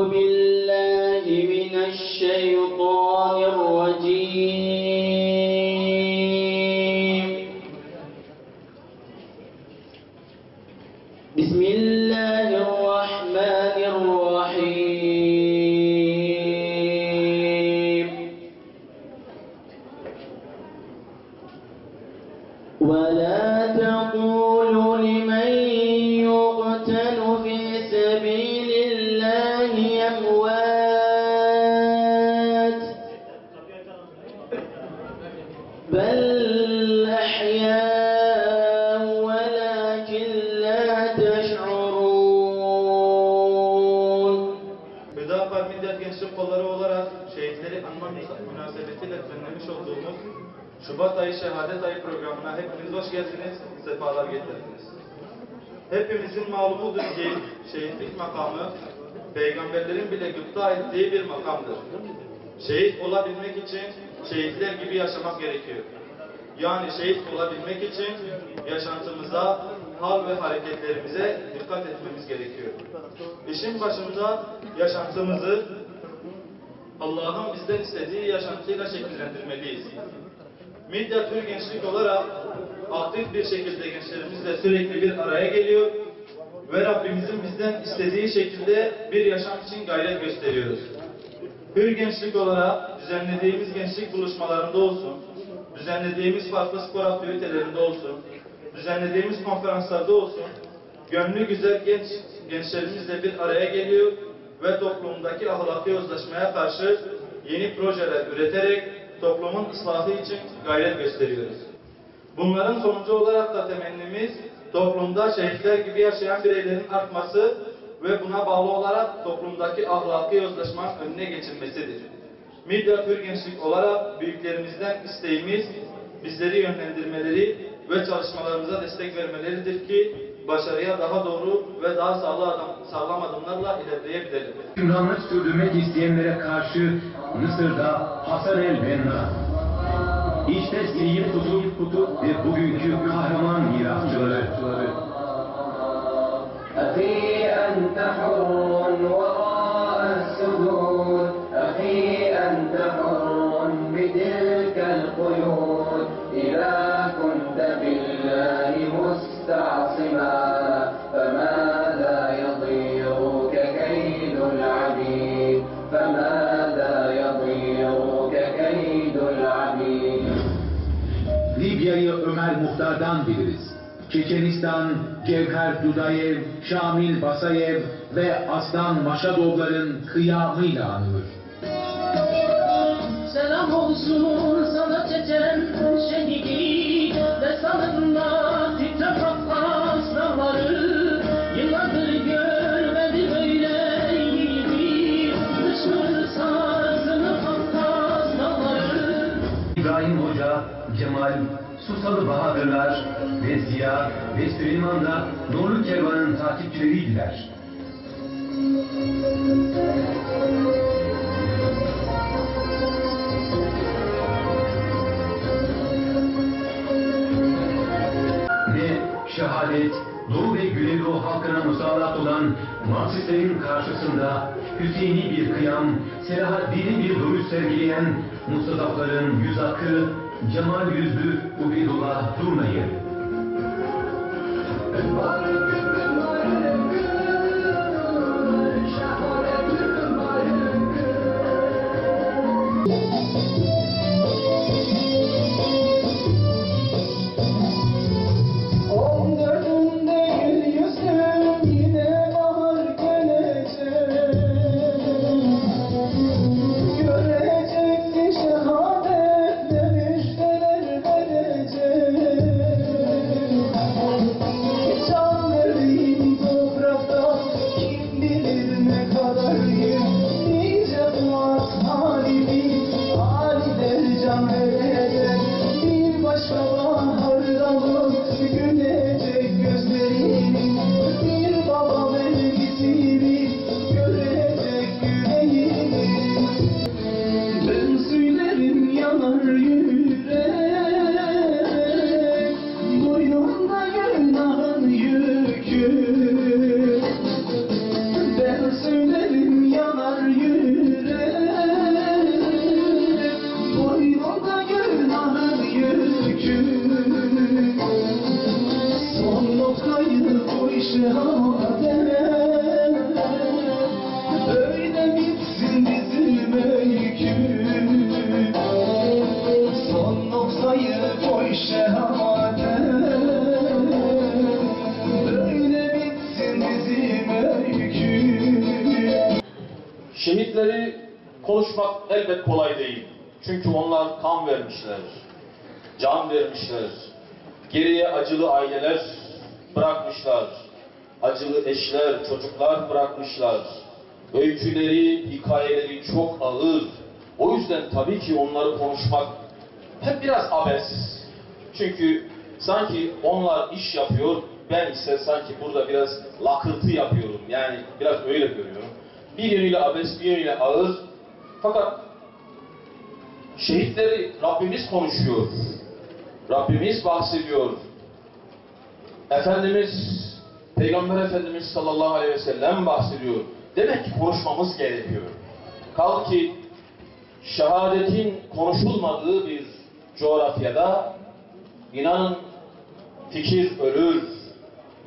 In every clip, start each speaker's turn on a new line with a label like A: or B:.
A: بالله من الشيطان الرجيم. بسم الله الرحمن الرحيم. ولا تقولوا لمن يقتل في سبيل الله أموات بل أحياء ولكن لا تشعرون.
B: Hüdapar Millet Gençlik Kolları olarak şehitleri anma münasebetiyle düzenlemiş olduğumuz Şubat ayı Şehadet Ayı programına hepiniz hoş geldiniz, sefalar getirdiniz. Hepimizin malumudur ki şehitlik makamı peygamberlerin bile gıpta ettiği bir makamdır. Şehit olabilmek için şehitler gibi yaşamak gerekiyor. Yani şehit olabilmek için yaşantımıza, hal ve hareketlerimize dikkat etmemiz gerekiyor. İşin başında yaşantımızı Allah'ın bizden istediği yaşantıyla şekillendirmeliyiz. Midyat Hür Gençlik olarak aktif bir şekilde gençlerimizle sürekli bir araya geliyor ve Rabbimizin bizden istediği şekilde bir yaşam için gayret gösteriyoruz. Hür Gençlik olarak düzenlediğimiz gençlik buluşmalarında olsun, düzenlediğimiz farklı spor aktivitelerinde olsun, düzenlediğimiz konferanslarda olsun, gönlü güzel gençlerimizle bir araya geliyor ve toplumdaki ahlaki yozlaşmaya karşı yeni projeler üreterek toplumun ıslahı için gayret gösteriyoruz. Bunların sonucu olarak da temennimiz toplumda şehitler gibi yaşayan bireylerin artması ve buna bağlı olarak toplumdaki ahlaki yozlaşmanın önüne geçilmesidir. Midyat Hür Gençlik olarak büyüklerimizden isteğimiz bizleri yönlendirmeleri ve çalışmalarımıza destek vermeleridir ki başarıya daha doğru ve daha sağlam adımlarla ilerleyebilelim.
C: Hükümranlık sürdürmek isteyenlere karşı Mısır'da Hasan el-Benna, İşte Seyyid Kutup ve bugünkü kahraman mirasçıları.
D: أخي أنت حر وراء السدود أخي أنت حر بتلك القيود إذا كنت بالله مستعصما فماذا يضيرك كيد العبيد فماذا يضيرك كيد العبيد.
C: Libya'yı Ömer Muhtar'dan biliriz. Çeçenistan, Cevher Dudayev, Şamil Basayev ve Aslan Maşadovların kıyamıyla anılır.
E: Selam olsun sana Çeçen şehidi, destanında titrek Kafkas dağları. Yıllardır görmedi böyle yiğidi, düşmür sarsını Kafkas dağları.
C: İbrahim Hoca, Cemal, Susalı Bahadırlar ve Ziya ve Süleyman da Nurlu Kervan'ın takipçileriydiler. Ve şehadet, Doğu ve Güneydoğu halkına musallat olan Marksistlerin karşısında Hüseyin'i bir kıyam, Selahaddin'i bir duruş sergileyen Mustafa'ların yüz akı, Cemal yüzlü Ubedullah Durna'yı.
D: Canlı
F: Şehitleri konuşmak elbet kolay değil. Çünkü onlar kan vermişler, can vermişler. Geriye acılı aileler bırakmışlar. Acılı eşler, çocuklar bırakmışlar. Öyküleri, hikayeleri çok ağır. O yüzden tabii ki onları konuşmak hep biraz abes. Çünkü sanki onlar iş yapıyor, ben ise sanki burada biraz lakırtı yapıyorum. Yani biraz öyle görüyorum. Bir yönüyle abes, bir yönüyle ağır. Fakat şehitleri Rabbimiz konuşuyor. Rabbimiz bahsediyor. Efendimiz, Peygamber Efendimiz sallallahu aleyhi ve sellem bahsediyor. Demek ki konuşmamız gerekiyor. Kal ki şehadetin konuşulmadığı bir coğrafyada inanın fikir ölür,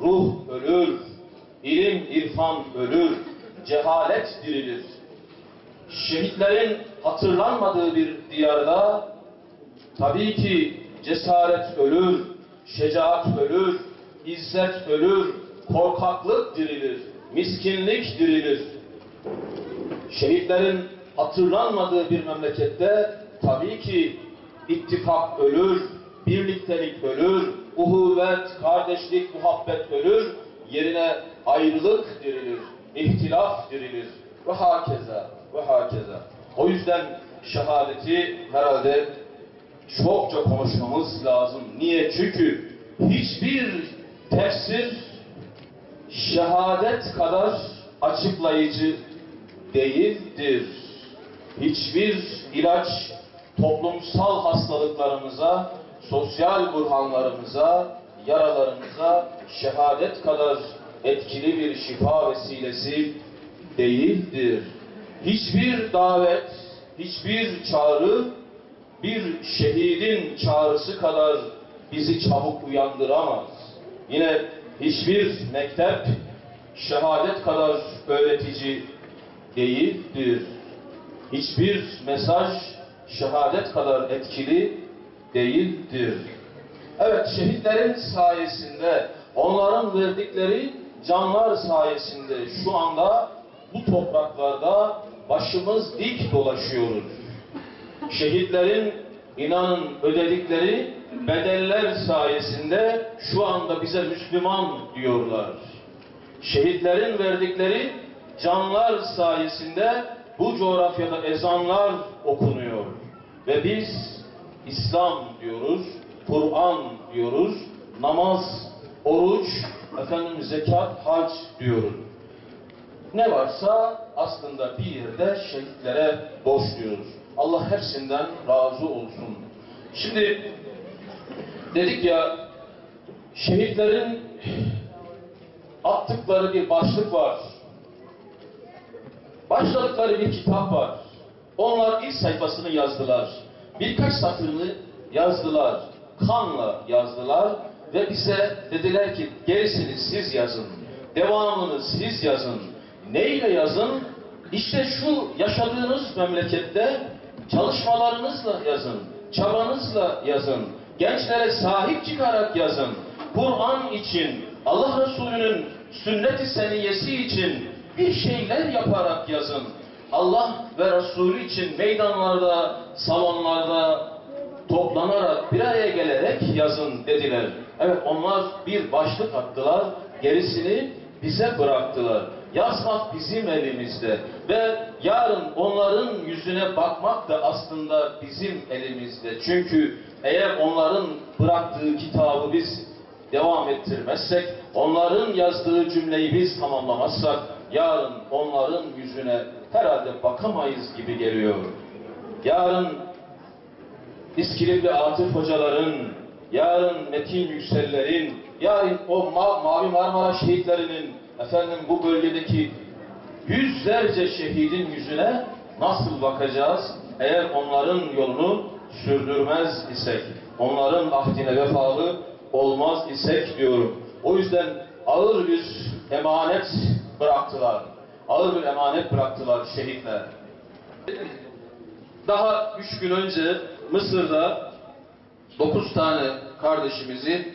F: ruh ölür, ilim, irfan ölür, cehalet dirilir. Şehitlerin hatırlanmadığı bir diyarda tabii ki cesaret ölür, şecaat ölür, izzet ölür, korkaklık dirilir, miskinlik dirilir. Şehitlerin hatırlanmadığı bir memlekette tabii ki ittifak ölür, birliktelik ölür, uhuvvet, kardeşlik, muhabbet ölür, yerine ayrılık dirilir, ihtilaf dirilir ve hakeza ve hakeza. O yüzden şehadeti herhalde çokça konuşmamız lazım. Niye? Çünkü hiçbir tefsir şehadet kadar açıklayıcı değildir. Hiçbir ilaç toplumsal hastalıklarımıza, sosyal burhanlarımıza, yaralarımıza şehadet kadar etkili bir şifa vesilesi değildir. Hiçbir davet, hiçbir çağrı bir şehidin çağrısı kadar bizi çabuk uyandıramaz. Yine hiçbir mektep şehadet kadar öğretici değildir. Hiçbir mesaj şehadet kadar etkili değildir. Evet, şehitlerin sayesinde, onların verdikleri canlar sayesinde şu anda bu topraklarda başımız dik dolaşıyoruz. Şehitlerin inanın ödedikleri bedeller sayesinde şu anda bize Müslüman diyorlar. Şehitlerin verdikleri canlar sayesinde bu coğrafyada ezanlar okunuyor. Ve biz İslam diyoruz, Kur'an diyoruz, namaz, oruç, zekat, hac diyoruz. Ne varsa aslında bir yerde şehitlere borçluyuz. Allah hepsinden razı olsun. Şimdi dedik ya, şehitlerin attıkları bir başlık var. Başladıkları bir kitap var. Onlar ilk sayfasını yazdılar. Birkaç satırını yazdılar. Kanla yazdılar. Ve bize dediler ki gerisini siz yazın. Devamını siz yazın. Neyle yazın? İşte şu yaşadığınız memlekette çalışmalarınızla yazın. Çabanızla yazın. Gençlere sahip çıkarak yazın. Kur'an için, Allah Resulü'nün sünnet-i seniyyesi için bir şeyler yaparak yazın. Allah ve Resulü için meydanlarda, salonlarda toplanarak, bir araya gelerek yazın dediler. Evet, onlar bir başlık attılar, gerisini bize bıraktılar. Yazmak bizim elimizde ve yarın onların yüzüne bakmak da aslında bizim elimizde. Çünkü eğer onların bıraktığı kitabı biz devam ettirmezsek, onların yazdığı cümleyi biz tamamlamazsak, yarın onların yüzüne herhalde bakamayız gibi geliyor. Yarın İskilipli Atıf hocaların, yarın Metin Yüksellerin, yarın o Mavi Marmara şehitlerinin, bu bölgedeki yüzlerce şehidin yüzüne nasıl bakacağız? Eğer onların yolunu sürdürmez isek, onların ahdine vefalı olmaz isek diyorum. O yüzden ağır bir emanet bıraktılar. Ağır bir emanet bıraktılar şehitler. Daha 3 gün önce Mısır'da 9 tane kardeşimizi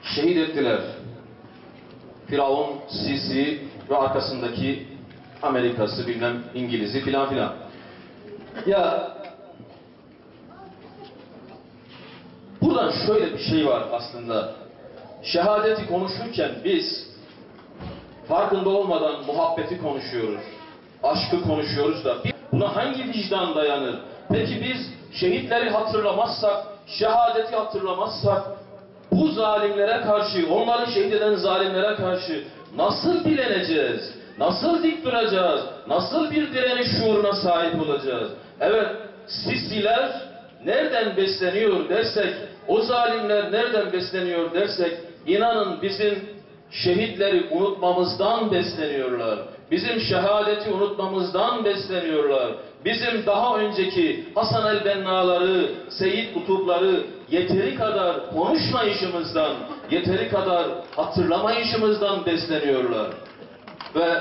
F: şehit ettiler. Firavun, Sisi ve arkasındaki Amerikası, bilmem İngiliz'i filan filan. Ya buradan şöyle bir şey var aslında. Şehadeti konuşurken biz farkında olmadan muhabbeti konuşuyoruz. Aşkı konuşuyoruz da buna hangi vicdan dayanır? Peki biz şehitleri hatırlamazsak, şehadeti hatırlamazsak bu zalimlere karşı, onları şehit eden zalimlere karşı nasıl direneceğiz? Nasıl dik duracağız? Nasıl bir direniş şuuruna sahip olacağız? Evet, Sisiler nereden besleniyor dersek, o zalimler nereden besleniyor dersek, inanın bizim şehitleri unutmamızdan besleniyorlar. Bizim şehadeti unutmamızdan besleniyorlar. Bizim daha önceki Hasan el-Benna'ları, Seyyid Kutupları yeteri kadar konuşmayışımızdan, yeteri kadar hatırlamayışımızdan besleniyorlar. Ve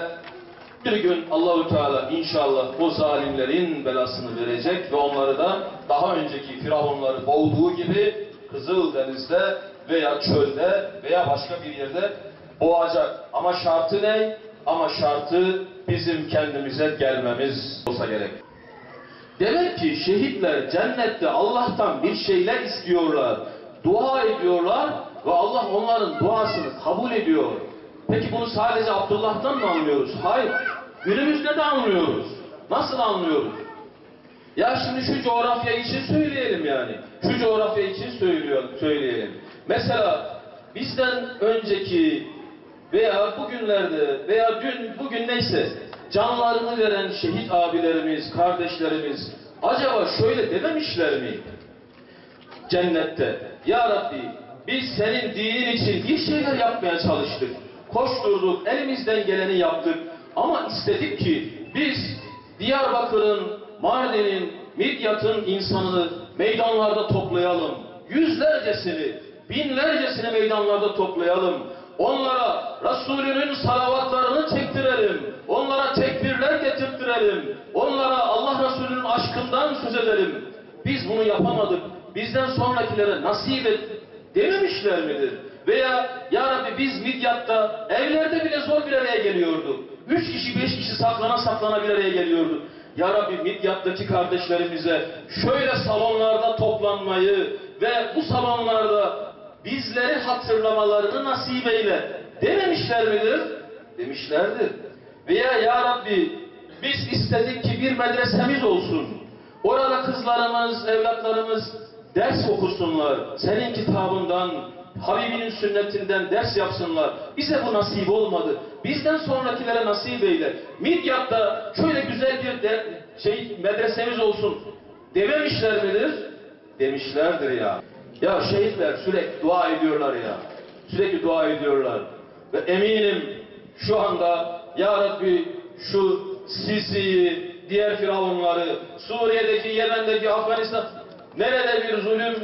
F: bir gün Allahu Teala inşallah o zalimlerin belasını verecek ve onları da daha önceki firavunları boğduğu gibi Kızıldeniz'de veya çölde veya başka bir yerde boğacak. Ama şartı ne? Ama şartı bizim kendimize gelmemiz olsa gerek. Demek ki şehitler cennette Allah'tan bir şeyler istiyorlar, dua ediyorlar ve Allah onların duasını kabul ediyor. Peki bunu sadece Abdullah'tan mı anlıyoruz? Hayır. Günümüzde de anlıyoruz. Nasıl anlıyoruz? Ya şimdi şu coğrafya için söyleyelim yani. Şu coğrafya için söyleyelim. Mesela bizden önceki veya bugünlerde veya dün, bugün neyse canlarını veren şehit abilerimiz, kardeşlerimiz acaba şöyle dememişler mi? Cennette, Ya Rabbi biz senin dinin için bir şeyler yapmaya çalıştık. Koşturduk, elimizden geleni yaptık. Ama istedik ki biz Diyarbakır'ın, Mardin'in, Midyat'ın insanını meydanlarda toplayalım. Yüzlercesini, binlercesini meydanlarda toplayalım. Onlara Resulünün salavatlarını çektirelim. Onlara tekbirler getirtirelim. Onlara Allah Resulü'nün aşkından söz edelim. Biz bunu yapamadık. Bizden sonrakilere nasip et dememişler midir? Veya Ya Rabbi biz Midyat'ta evlerde bile zor bir araya geliyorduk. 3 kişi 5 kişi saklana bir araya geliyorduk. Ya Rabbi Midyat'taki kardeşlerimize şöyle salonlarda toplanmayı ve bu salonlarda bizleri hatırlamalarını nasip eyle dememişler midir? Demişlerdir. Veya Ya Rabbi biz istedik ki bir medresemiz olsun. Orada kızlarımız, evlatlarımız ders okusunlar. Senin kitabından, Habibinin sünnetinden ders yapsınlar. Bize bu nasip olmadı. Bizden sonrakilere nasip eyle. Midyat'ta şöyle güzel bir medresemiz olsun dememişler midir? Demişlerdir ya. Ya şehitler sürekli dua ediyorlar ya. Sürekli dua ediyorlar. Ve eminim şu anda Ya Rabbi şu Sisi'yi, diğer firavunları, Suriye'deki, Yemen'deki, Afganistan, nerede bir zulüm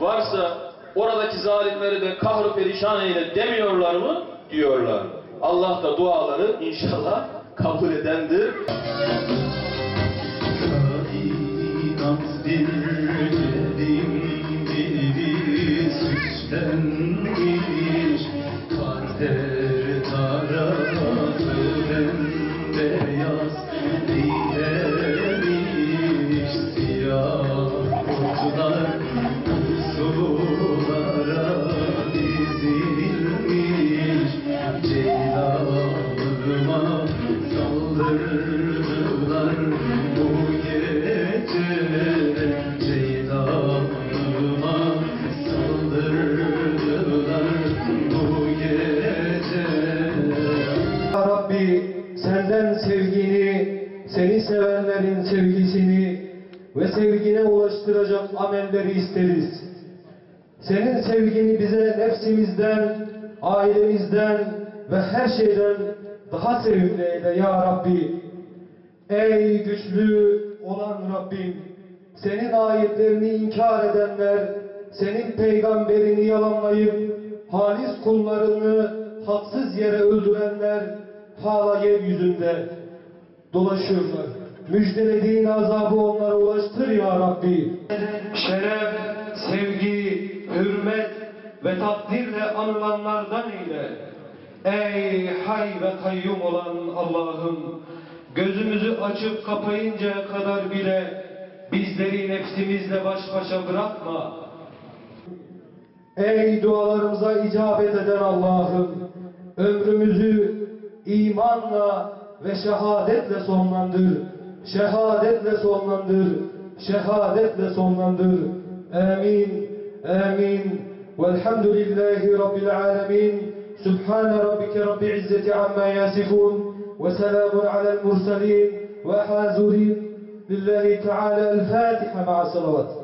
F: varsa oradaki zalimleri de kahru perişan eyle demiyorlar mı? Diyorlar. Allah da duaları inşallah kabul edendir.
G: Kainat bir gibi süslenmiş, her tarafı bembeyaz eylemiş, siyah otlar sulara dizilmiş, ceylanıma saldırdılar bu gece, ceylanıma saldırdılar bu gece.
H: Ya Rabbi senden sevgini, seni sevenlerin sevgisini ve sevgine ulaştıracak amelleri isteriz. Senin sevgini bize nefsimizden, ailemizden ve her şeyden daha sevimli eyle Ya Rabbi. Ey güçlü olan Rabbim, senin ayetlerini inkar edenler, senin peygamberini yalanlayıp halis kullarını haksız yere öldürenler hala yeryüzünde dolaşıyorlar. Müjdelediğin azabı onlara ulaştır Ya Rabbi. Şeref, sevgi, hürmet ve takdirle anılanlardan eyle. Ey hay ve kayyum olan Allah'ım, gözümüzü açıp kapayıncaya kadar bile bizleri nefsimizle baş başa bırakma. Ey dualarımıza icabet eden Allah'ım, ömrümüzü imanla ve şehadetle sonlandır. Şehadetle sonlandır. Şehadetle sonlandır. Amin. Amin. Velhamdülillahi Rabbil alemin. Sübhane Rabbike Rabbil İzzeti amma yasifun. Ve selamun alel mursalin. Ve hazurin. Lillahi Teala el-Fatiha ma'a salavat.